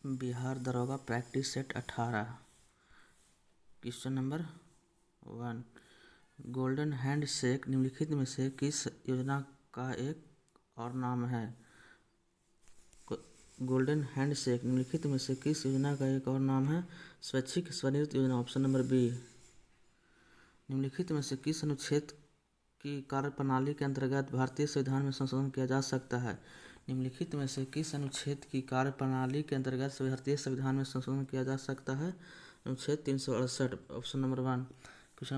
बिहार दरोगा practice set 18। Question number 1, golden handshake निम्नलिखित में से किस योजना का एक और नाम है? गोल्डन हैंडशेक निम्नलिखित में से किस योजना का एक और नाम है? स्वैच्छिक स्वनिर्मित योजना, ऑप्शन नंबर बी। निम्नलिखित में से किस अनुच्छेद की कार्यप्रणाली के अंतर्गत भारतीय संविधान में संशोधन किया जा सकता है? निम्नलिखित में से किस अनुच्छेद की कार्यप्रणाली के अंतर्गत भारतीय संविधान में संशोधन किया जा सकता है? अनुच्छेद 368, option number 1। Question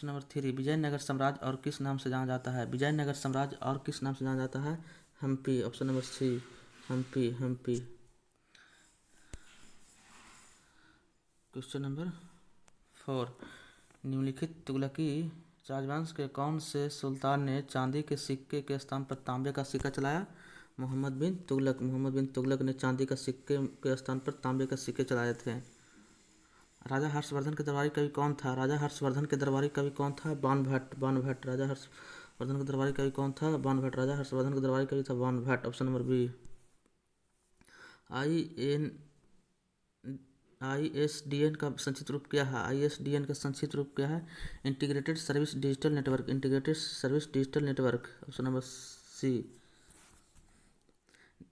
number 3, Vijayanagar साम्राज्य और किस नाम से जाना जाता है? विजयनगर साम्राज्य और किस नाम से जाना जाता है? Hampi, option number C, Hampi. Question number 4, निम्नलिखित तुगलकी राजवंश के कौन से सुल्तान ने चांदी के सिक्के के स्थान पर तांबे का सिक्का चलाया? मोहम्मद बिन तुगलक ने चांदी का सिक्के के स्थान पर तांबे का सिक्के चलाए थे। राजा हर्षवर्धन के दरबारी कवि कौन था? राजा हर्षवर्धन के दरबारी कवि कौन था? बाणभट्ट। राजा हर्षवर्धन के दरबारी कवि कौन था? बाणभट्ट। राजा हर्षवर्धन के दरबारी कवि था Banabhatta, option number B. ISDN का संक्षिप्त रूप क्या है? ISDN का संक्षिप्त रूप क्या है? Integrated service digital network, option number C.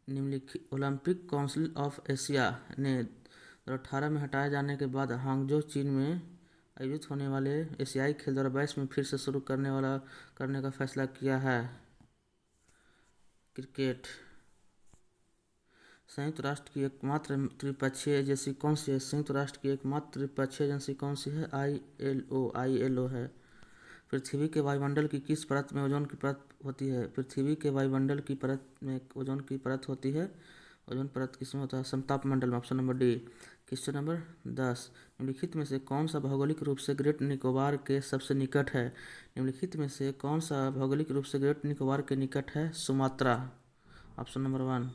निम्नलिखित ओलंपिक काउंसिल ऑफ एशिया ने 2018 में हटाए जाने के बाद हांगझो चीन में आयोजित होने वाले एशियाई खेल 2022 में फिर से शुरू करने का फैसला किया है। क्रिकेट। संयुक्त राष्ट्र की एकमात्र त्रिपक्षीय एजेंसी कौन सी है? संयुक्त राष्ट्र की एकमात्र त्रिपक्षीय एजेंसी कौन सी है? ILO है। पृथ्वी के वायुमंडल की किस परत में ओजोन की परत होती है? पृथ्वी के वायुमंडल की परत में ओजोन की परत होती है। ओजोन परत किसमें होता है? समताप मंडल में, option number D. Question number 10, निम्नलिखित में से कौन सा भौगोलिक रूप से ग्रेट निकोबार के सबसे निकट है? निम्नलिखित में से कौन सा भौगोलिक रूप से ग्रेट निकोबार के निकट है? Sumatra, option number 1।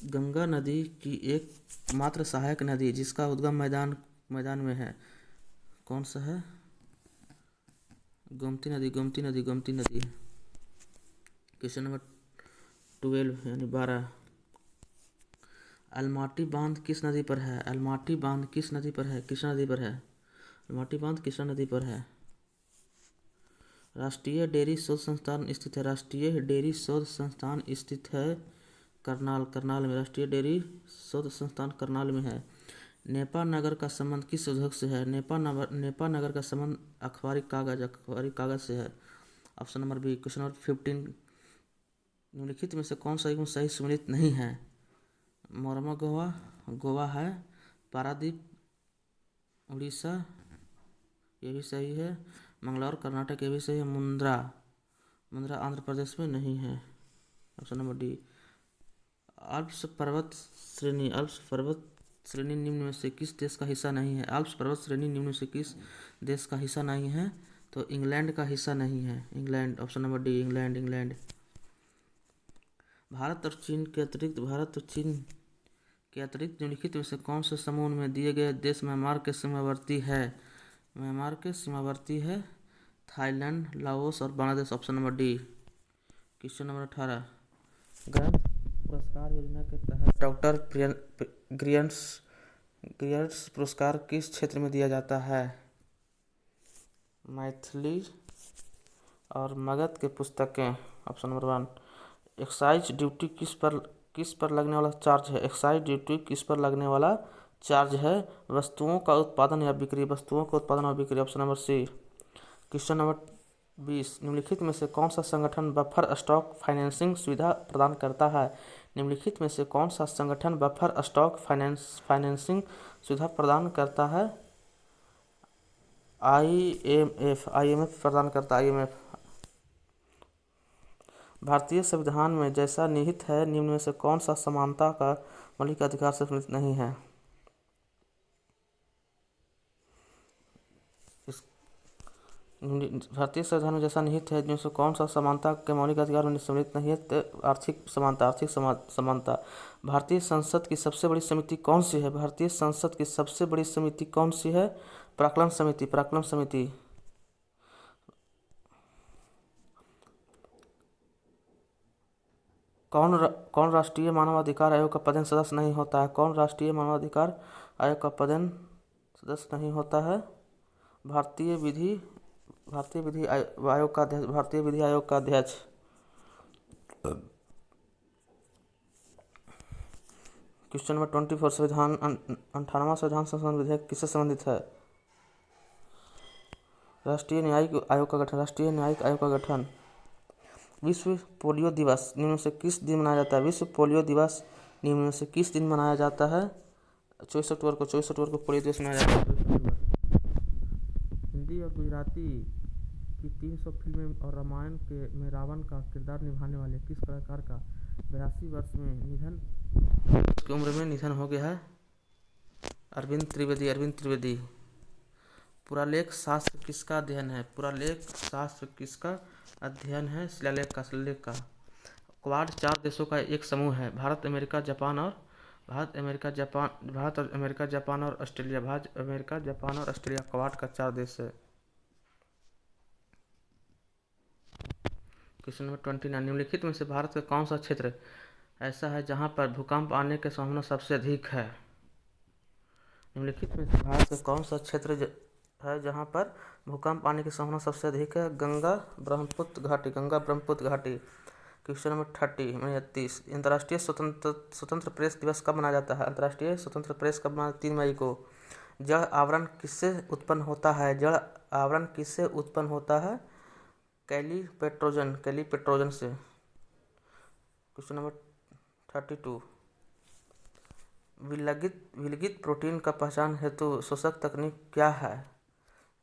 गंगा नदी की एक मात्र सहायक नदी जिसका उद्गम मैदान में है, कौन सा है? गोमती नदी। क्वेश्चन नंबर 12 यानी 12, अलमाटी बांध किस नदी पर है? अलमाटी बांध कृष्णा नदी पर है। राष्ट्रीय डेयरी शोध संस्थान स्थित है करनाल में। राष्ट्रीय डेयरी शोध संस्थान करनाल में है। नेपा नगर का संबंध किस उद्योग से है? नेपा नगर का संबंध अखबारी कागज से है, option number B. Question number 15, निम्नलिखित में से कौन सा युग्म सही सम्मिलित नहीं है? मोरमा गोवा है। पारादीप उड़ीसा, ये भी सही है। मंगलौर कर्नाटक, ये भी सही है। मुंद्रा आंध्र प्रदेश में नहीं है, ऑप्शन नंबर डी। अल्प्स पर्वत श्रेणी निम्न में से किस देश का हिस्सा नहीं है? अल्प्स पर्वत श्रेणी निम्न में से किस देश का हिस्सा नहीं है? तो इंग्लैंड का हिस्सा नहीं है, England, option number D, England. Bharat और चीन के अतिरिक्त निम्नलिखित में से कौन से समूह में दिए गए देश म्यांमार के सीमावर्ती है? थाईलैंड, लाओस और Bangladesh, option number D. Question number 18, ग्रंथ पुरस्कार योजना के तहत डॉक्टर ग्रियर्स पुरस्कार किस क्षेत्र में दिया जाता है? मैथिली और मगध के पुस्तकें, ऑप्शन नंबर 1। एक्साइज ड्यूटी किस पर लगने वाला चार्ज है? एक्साइज ड्यूटी किस पर लगने वाला चार्ज है? वस्तुओं का उत्पादन और बिक्री, option number C. Question number 20, निम्नलिखित में से कौन सा संगठन बफर स्टॉक फाइनेंसिंग सुविधा प्रदान करता है? निम्नलिखित में से कौन सा संगठन बफर स्टॉक फाइनेंसिंग सुविधा प्रदान करता है? IMF प्रदान करता है, IMF। भारतीय संविधान में जैसा निहित है निम्न में से कौन सा समानता का मौलिक अधिकार से सम्मिलित नहीं है? भारतीय संविधान में जैसा निहित है जिनसे कौन सा समानता के मौलिक अधिकार में सम्मिलित नहीं है? तो आर्थिक समानता। भारतीय संसद की सबसे बड़ी समिति कौन सी है? भारतीय संसद की सबसे बड़ी समिति कौन सी है? प्राक्कलन समिति। कौन राष्ट्रीय मानवाधिकार आयोग का पदेन सदस्य नहीं होता है? कौन राष्ट्रीय मानवाधिकार आयोग का पदेन सदस्य नहीं होता है? भारतीय विधि आयोग का अध्यक्ष। भारतीय विधि आयोग का अध्यक्ष। क्वेश्चन नंबर 24 संविधान 58वां संविधान संशोधन विधेयक किससे संबंधित है? राष्ट्रीय न्यायिक आयोग का गठन। राष्ट्रीय न्यायिक आयोग का गठन। विश्व पोलियो दिवस निम्न में से किस दिन मनाया जाता है? विश्व पोलियो दिवस निम्न में से किस दिन मनाया जाता है? 24 अक्टूबर को। 24 अक्टूबर को पोलियो दिवस मनाया जाता है। 24 अक्टूबर। हिंदी और गुजराती की 300 फिल्में और रामायण के में रावण का किरदार निभाने वाले किस कलाकार का 82 वर्ष में निधन की उम्र में निधन हो गया है? अरविंद त्रिवेदी। अरविंद त्रिवेदी। पुरालेख शास्त्र किसका अध्ययन है? पुरालेख शास्त्र किसका अध्ययन है? शिलालेख का। शिलालेख का। क्वाड 4 देशों का एक समूह है। भारत, अमेरिका, जापान और ऑस्ट्रेलिया। भारत, अमेरिका, जापान और ऑस्ट्रेलिया क्वाड का 4 देश है। क्वेश्चन नंबर 29 निम्नलिखित में से भारत का कौन सा क्षेत्र ऐसा है जहां पर भूकंप आने की संभावना सबसे अधिक है? निम्नलिखित में से भारत का कौन सा क्षेत्र है जहां पर भूकंप आने की संभावना सबसे अधिक है? गंगा ब्रह्मपुत्र घाटी। गंगा ब्रह्मपुत्र घाटी। क्वेश्चन नंबर 30 अंतर्राष्ट्रीय स्वतंत्र प्रेस दिवस कब मनाया जाता है? अंतर्राष्ट्रीय स्वतंत्र प्रेस कब मनाया? 3 मई को। जड़ आवरण किससे उत्पन्न होता है? जड़ आवरण किससे उत्पन्न होता है? कैलीपेट्रोजन से। क्वेश्चन नंबर 32 विलगित प्रोटीन का पहचान हेतु शोषक तकनीक क्या है?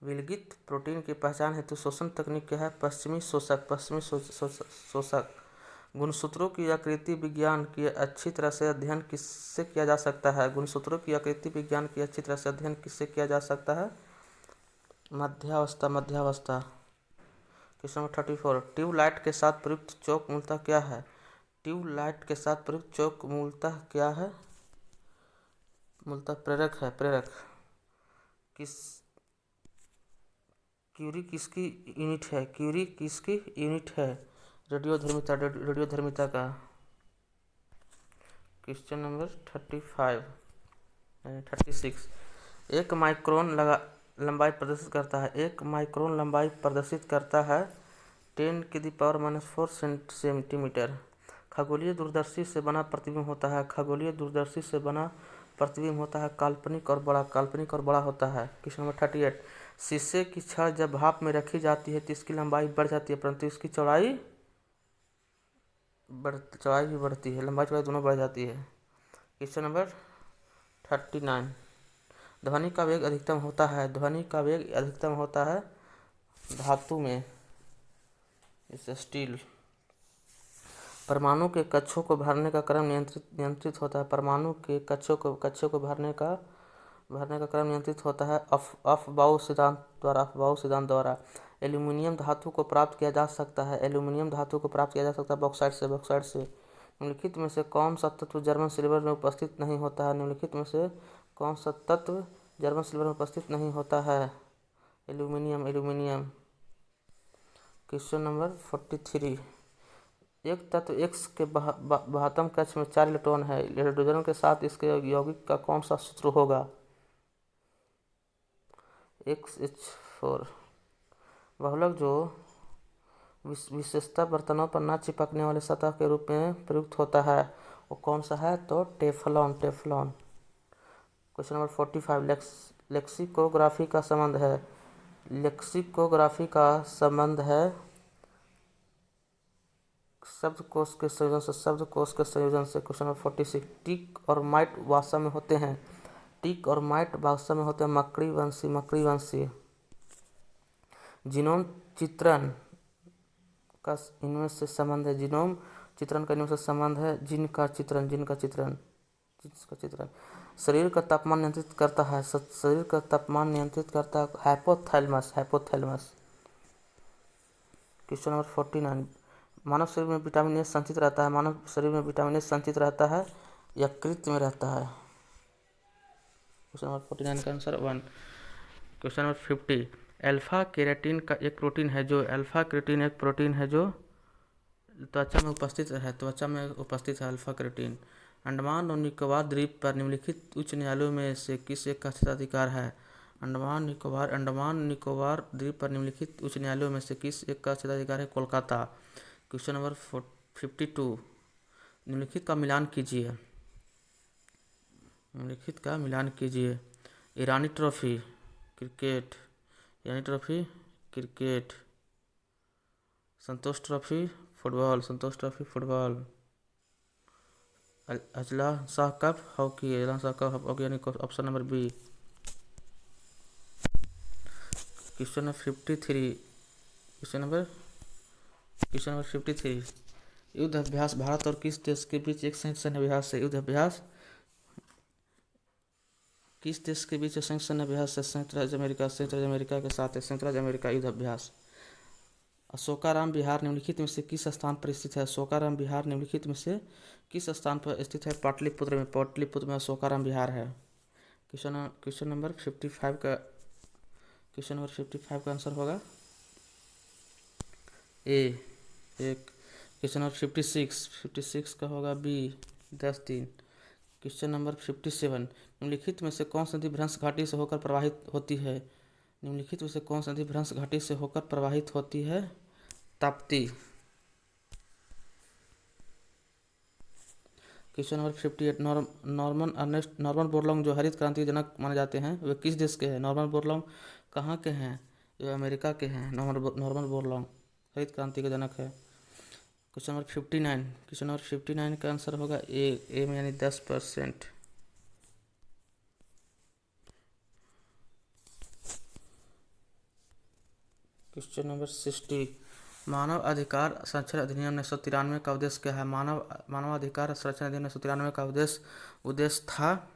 विलगित प्रोटीन की पहचान हेतु शोषण तकनीक क्या है? पश्चिमी शोषक। गुणसूत्रों की आकृति विज्ञान की अच्छी तरह से अध्ययन किससे किया जा सकता है? गुणसूत्रों की आकृति विज्ञान की अच्छी तरह से अध्ययन किससे किया जा सकता है? मध्यावस्था। क्वेश्चन नंबर 34 ट्यूबलाइट के साथ प्रयुक्त चौक मूलतः क्या है? ट्यूबलाइट के साथ प्रयुक्त चौक मूलतः क्या है? मूलतः प्रेरक है। प्रेरक। क्यूरी किसकी यूनिट है? क्यूरी किसकी यूनिट है? रेडियोधर्मिता का। क्वेश्चन नंबर 36 एक माइक्रोन लंबाई प्रदर्शित करता है। 1 माइक्रोन लंबाई प्रदर्शित करता है 10⁻⁻⁴ सेंटीमीटर। खगोलीय दूरदर्शी से बना प्रतिबिंब होता है। खगोलीय दूरदर्शी से बना प्रतिबिंब होता है काल्पनिक और बड़ा होता है। क्वेश्चन नंबर 38 शीशे की छड़ जब भाप में रखी जाती है तो इसकी लंबाई बढ़ जाती है परंतु इसकी चौड़ाई भी बढ़ती है। लंबाई चौड़ाई दोनों बढ़ जाती है। क्वेश्चन नंबर 39 ध्वनि का वेग अधिकतम होता है। ध्वनि का वेग अधिकतम होता है धातु में, जैसे स्टील। परमाणु के कक्षों को भरने का क्रम नियंत्रित होता है। परमाणु के कक्षों को भरने का क्रम नियंत्रित होता है अफबाऊ सिद्धांत द्वारा। एल्यूमीनियम धातु को प्राप्त किया जा सकता है। बॉक्साइट से। निम्नलिखित में से कौन सा तत्व जर्मन सिल्वर में उपस्थित नहीं होता है? निम्नलिखित में से कौन सा तत्व जर्मन सिल्वर में उपस्थित नहीं होता है? एल्यूमीनियम। क्वेश्चन नंबर 43 एक तत्व X के बाह्यतम कक्ष में 4 इलेक्ट्रॉन है। हाइड्रोजन के साथ इसके यौगिक का कौन सा सूत्र होगा? XH4। बहुलक जो विशेषता बर्तनों पर न चिपकने वाले सतह के रूप में प्रयुक्त होता है वो कौन सा है? तो टेफ्लॉन। क्वेश्चन नंबर 45 लेक्सिकोग्राफी का संबंध है शब्दकोश के संयोजन से। क्वेश्चन नंबर 46 टिक और माइट वास्तव में होते हैं मकड़ी वंशी। जीनोम चित्रण का इनमें से संबंध है। जीन का चित्रण। शरीर का तापमान नियंत्रित करता है हाइपोथैलेमस। क्वेश्चन नंबर 49 मानव शरीर में विटामिन ए संचित रहता है यकृत में रहता है। क्वेश्चन नंबर 49 का answer 1। Question number 50 alpha keratin एक प्रोटीन है जो त्वचा में उपस्थित है अल्फा केराटिन। अंडमान और निकोबार द्वीप पर निम्नलिखित उच्च न्यायालयों में से किस एक का क्षेत्राधिकार है? अंडमान निकोबार द्वीप पर निम्नलिखित उच्च न्यायालयों में से किस एक का क्षेत्राधिकार है? कोलकाता। क्वेश्चन नंबर 52, निम्नलिखित का मिलान कीजिए। Irani trophy cricket, Santosh trophy football, Azlan Shah cup hockey, यानी option number B. Question number 53, युद्ध अभ्यास भारत और किस देश के बीच एक संयुक्त सैन्य अभ्यास है? युद्ध अभ्यास किस देश के बीच संयुक्त सैन्य अभ्यास है? संयुक्त राज्य अमेरिका के साथ है संयुक्त राज्य अमेरिका युद्ध अभ्यास। अशोकाराम विहार निम्नलिखित में से किस स्थान पर स्थित है? अशोकाराम विहार निम्नलिखित में से किस स्थान पर स्थित है? पाटलिपुत्र में अशोकाराम विहार है। क्वेश्चन नंबर 55 का आंसर होगा ए 1। क्वेश्चन नंबर 56 का होगा बी 10-3। क्वेश्चन नंबर 57, निम्नलिखित में से कौन सी नदी भ्रंश घाटी से होकर प्रवाहित होती है? Tapti. Question number 58, Norman Borlaug जो हरित क्रांति के जनक माने जाते हैं वे किस देश के हैं? नॉर्मन बोरलॉग कहाँ के हैं? वे अमेरिका के हैं। नॉर्मन बोरलॉग हरित क्रांति के जनक है। क्वेश्चन नंबर 59 का आंसर होगा ए में यानी 10%। क्वेश्चन नंबर 60, मानव अधिकार संरक्षण अधिनियम 1993 का उद्देश्य क्या है? मानव अधिकार संरक्षण अधिनियम 1993 का उद्देश्य था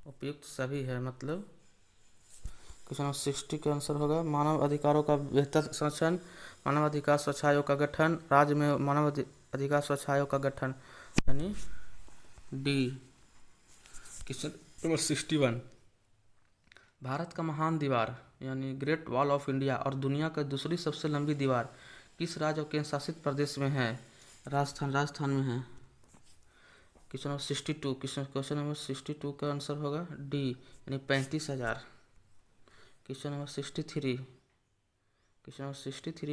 उपयुक्त सभी है मतलब। क्वेश्चन नंबर 60 का आंसर होगा मानव अधिकारों का बेहतर संरक्षण, मानव अधिकार सुरक्षा आयोग का गठन, राज्य में मानव अधिकार सुरक्षा आयोग का गठन, यानी डी। क्वेश्चन नंबर 61, भारत का महान दीवार यानी ग्रेट वॉल ऑफ इंडिया और दुनिया का दूसरी सबसे लंबी दीवार किस राज्य और केंद्र शासित प्रदेश में है? राजस्थान में है। क्वेश्चन नंबर 62 का आंसर होगा डी यानी 35,000। क्वेश्चन नंबर 63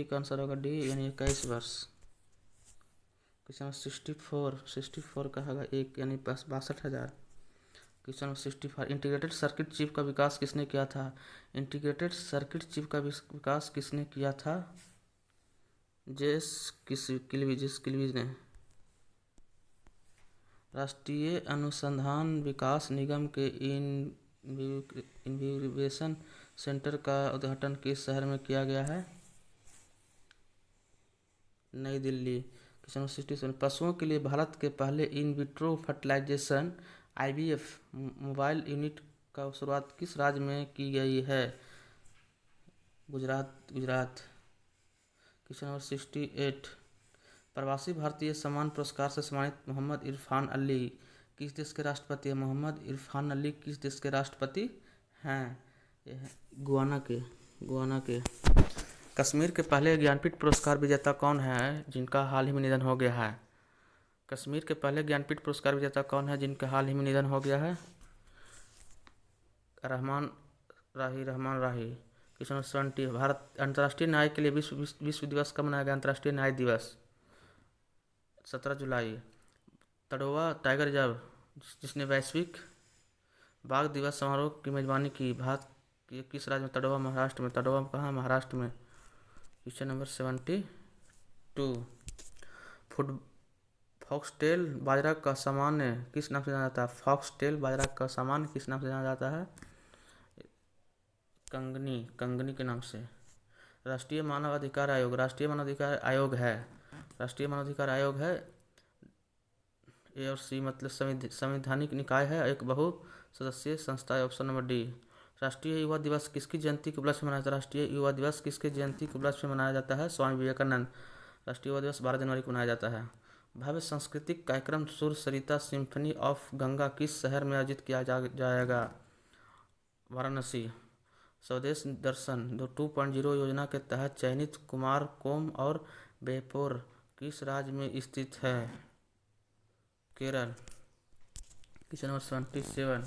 का आंसर होगा डी यानी 21 वर्ष। क्वेश्चन नंबर 64 का होगा 1 यानी 62,000। Question number 65, integrated circuit chip का विकास किसने किया था? इंटीग्रेटेड सर्किट चिप का विकास किसने किया था? जेस किल्विज ने। राष्ट्रीय अनुसंधान विकास निगम के इनक्यूबेशन सेंटर का उद्घाटन किस शहर में किया गया है? नई दिल्ली। क्वेश्चन नंबर 67, पशुओं के लिए भारत के पहले in vitro fertilisation IVF mobile unit का शुरुआत किस राज्य में की गई है? गुजरात। क्वेश्चन नंबर 68, प्रवासी भारतीय सम्मान पुरस्कार से सम्मानित मोहम्मद इरफान अली किस देश के राष्ट्रपति हैं? मोहम्मद इरफान अली किस देश के राष्ट्रपति हैं? गुयाना के। कश्मीर के पहले ज्ञानपीठ पुरस्कार विजेता कौन है जिनका हाल ही में निधन हो गया है? कश्मीर के पहले ज्ञानपीठ पुरस्कार विजेता कौन है जिनका हाल ही में निधन हो गया है? रहमान राही। क्वेश्चन नंबर 70, भारत अंतर्राष्ट्रीय न्याय के लिए विश्व दिवस कब मनाया गया? अंतर्राष्ट्रीय न्याय दिवस 17 जुलाई। तड़ोवा टाइगर रिजर्व जिसने वैश्विक बाघ दिवस समारोह की मेजबानी की भारत के किस राज्य में? तड़ोवा महाराष्ट्र में। तड़ोवा कहाँ? महाराष्ट्र में। क्वेश्चन नंबर 72, फॉक्सटेल बाजरा का सामान्य किस नाम से जाना जाता है? फॉक्सटेल बाजरा का सामान्य किस नाम से जाना जाता है? कंगनी के नाम से। राष्ट्रीय मानव अधिकार आयोग है। ए और सी मतलब संवैधानिक निकाय है, एक बहु सदस्यीय संस्था है। Option number D. राष्ट्रीय युवा दिवस किसकी जयंती के उपलक्ष्य में मनाया जाता है? राष्ट्रीय युवा दिवस किसके जयंती के उपलक्ष्य में मनाया जाता है? स्वामी विवेकानंद। राष्ट्रीय युवा दिवस 12 जनवरी को मनाया जाता है। भव्य सांस्कृतिक कार्यक्रम सुर सरिता सिम्फनी ऑफ गंगा किस शहर में आयोजित किया जाएगा? वाराणसी। स्वदेश दर्शन 2.0 योजना के तहत चयनित कुमारकोम और बेपोर किस राज्य में स्थित है? केरल। क्वेश्चन नंबर 77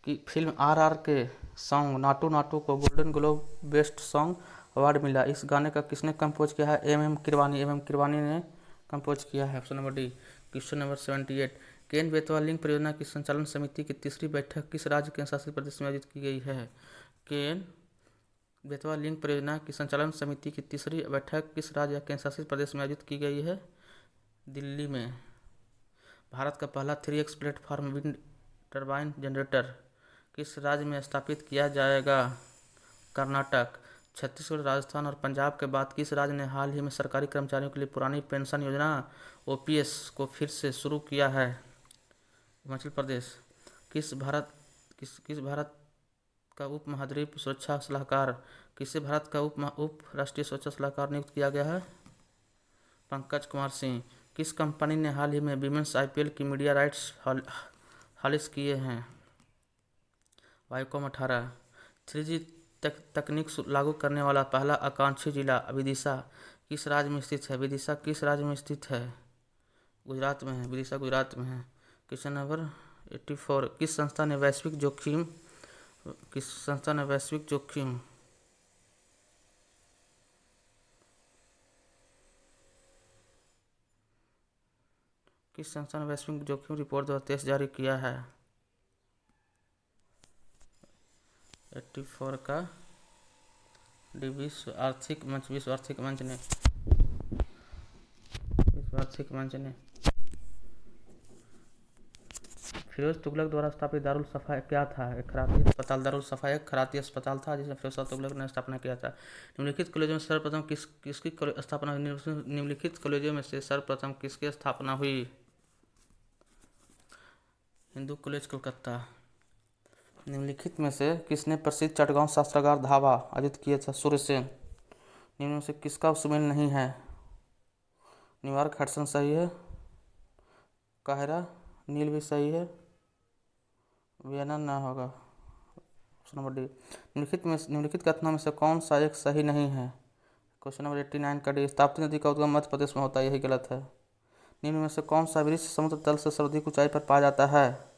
की फिल्म RR के सॉन्ग नाटू नाटू को golden globe best song award मिला। इस गाने का किसने कंपोज किया है? MM किरवानी ने कंपोज किया है। Option number D. Question number 78 Ken Betwa link परियोजना की संचालन समिति की तीसरी बैठक किस राज्य के शासित प्रदेश में आयोजित की गई है? केन बेतवा लिंक परियोजना की संचालन समिति की तीसरी बैठक किस राज्य या केंद्र शासित प्रदेश में आयोजित की गई है? दिल्ली में। भारत का पहला 3x platform wind turbine generator किस राज्य में स्थापित किया जाएगा? कर्नाटक। छत्तीसगढ़, राजस्थान और पंजाब के बाद किस राज्य ने हाल ही में सरकारी कर्मचारियों के लिए पुरानी पेंशन योजना OPS को फिर से शुरू किया है? हिमाचल प्रदेश। किस भारत का उप महाद्वीप सुरक्षा सलाहकार किसे भारत का उप राष्ट्रीय सुरक्षा सलाहकार नियुक्त किया गया है? पंकज कुमार सिंह। किस कंपनी ने हाल ही में विमेंस IPL की मीडिया राइट्स खारिज किए हैं? वाईकॉम 18। 3G तकनीक लागू करने वाला पहला आकांक्षी जिला विदिशा किस राज्य में स्थित है? विदिशा किस राज्य में स्थित है? गुजरात में है। विदिशा गुजरात में है। क्वेश्चन नंबर 84 किस संस्था ने वैश्विक जोखिम किस संस्था ने वैश्विक जोखिम रिपोर्ट 2023 जारी किया है? 84 का विश्व आर्थिक मंच ने फिरोज तुगलक द्वारा स्थापित दारुल सफा क्या था? एक खराती अस्पताल। दारुल सफा एक खराती अस्पताल था जिसे फिरोज तुगलक ने स्थापना किया था। निम्नलिखित कॉलेजों में सर्वप्रथम किसकी स्थापना हुई? निम्नलिखित कॉलेजों में से सर्वप्रथम किसकी स्थापना हुई? हिंदू कॉलेज कोलकाता। निम्नलिखित में से किसने प्रसिद्ध चटगांव शस्त्रागार धावा आयोजित किए थे? सूर्यसेन। निम्न में से किसका सुमेल नहीं है? न्यूयॉर्क हडसन सही है। काहिरा नील भी सही है। वियना ना होगा। Option number D. निम्नलिखित कथनों में से कौन सा एक सही नहीं है? क्वेश्चन नंबर 89 का डी। ताप्ती नदी का उद्गम मध्य प्रदेश में होता है, यही गलत है। निम्न में से कौन सा वृक्ष समुद्र तल से सर्वाधिक ऊंचाई पर पाया जाता है?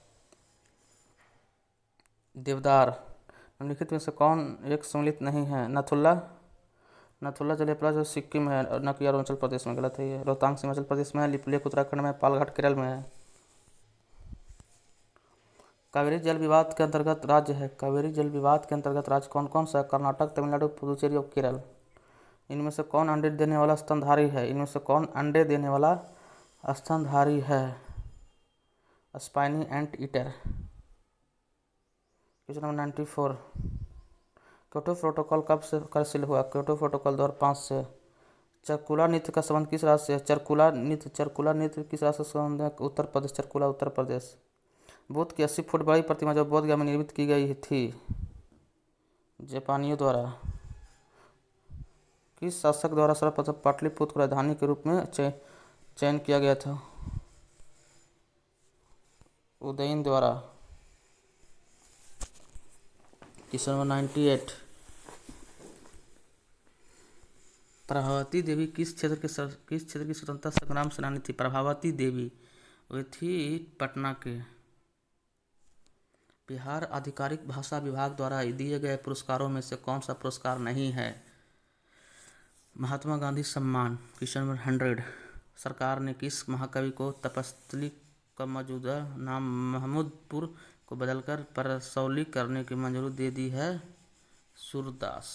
देवदार। निम्नलिखित में से कौन एक सम्मिलित नहीं है? नथुला जलेपला जो सिक्किम है और न कि अरुणाचल प्रदेश में, गलत है ये। रोहतांग हिमाचल प्रदेश में है। लिपुलेख उत्तराखंड में, पालघाट केरल में है। कावेरी जल विवाद के अंतर्गत राज्य है। कावेरी जल विवाद के अंतर्गत राज्य कौन कौन सा है? कर्नाटक, तमिलनाडु, पुदुचेरी और केरल। इनमें से कौन अंडे देने वाला स्तनधारी है? इनमें से कौन अंडे देने वाला स्तनधारी है? Spiny anteater. Question number 94 Kyoto protocol कब से कार्यशील हुआ? क्योटो प्रोटोकॉल 2005 से। चरकुला नृत्य का संबंध किस राज्य से है? चरकुला नृत्य किस राज्य से संबंध है? उत्तर प्रदेश। चरकुला उत्तर प्रदेश। बुद्ध की 80 फुट बड़ी प्रतिमा जो बोधगया में निर्मित की गई थी जापानियों द्वारा, किस शासक द्वारा सर्वप्रथम पाटलिपुत्र को राजधानी के रूप में चयन किया गया था? उदयन द्वारा। क्वेश्चन नंबर 98 प्रभावती देवी किस क्षेत्र की स्वतंत्रता संग्राम सेनानी थी? प्रभावती देवी वे थी पटना के। बिहार आधिकारिक भाषा विभाग द्वारा दिए गए पुरस्कारों में से कौन सा पुरस्कार नहीं है? महात्मा गांधी सम्मान। क्वेश्चन नंबर 100 सरकार ने किस महाकवि को तपस्थली का मौजूदा नाम महमूदपुर को बदलकर परसौली करने की मंजूरी दे दी है? सूरदास।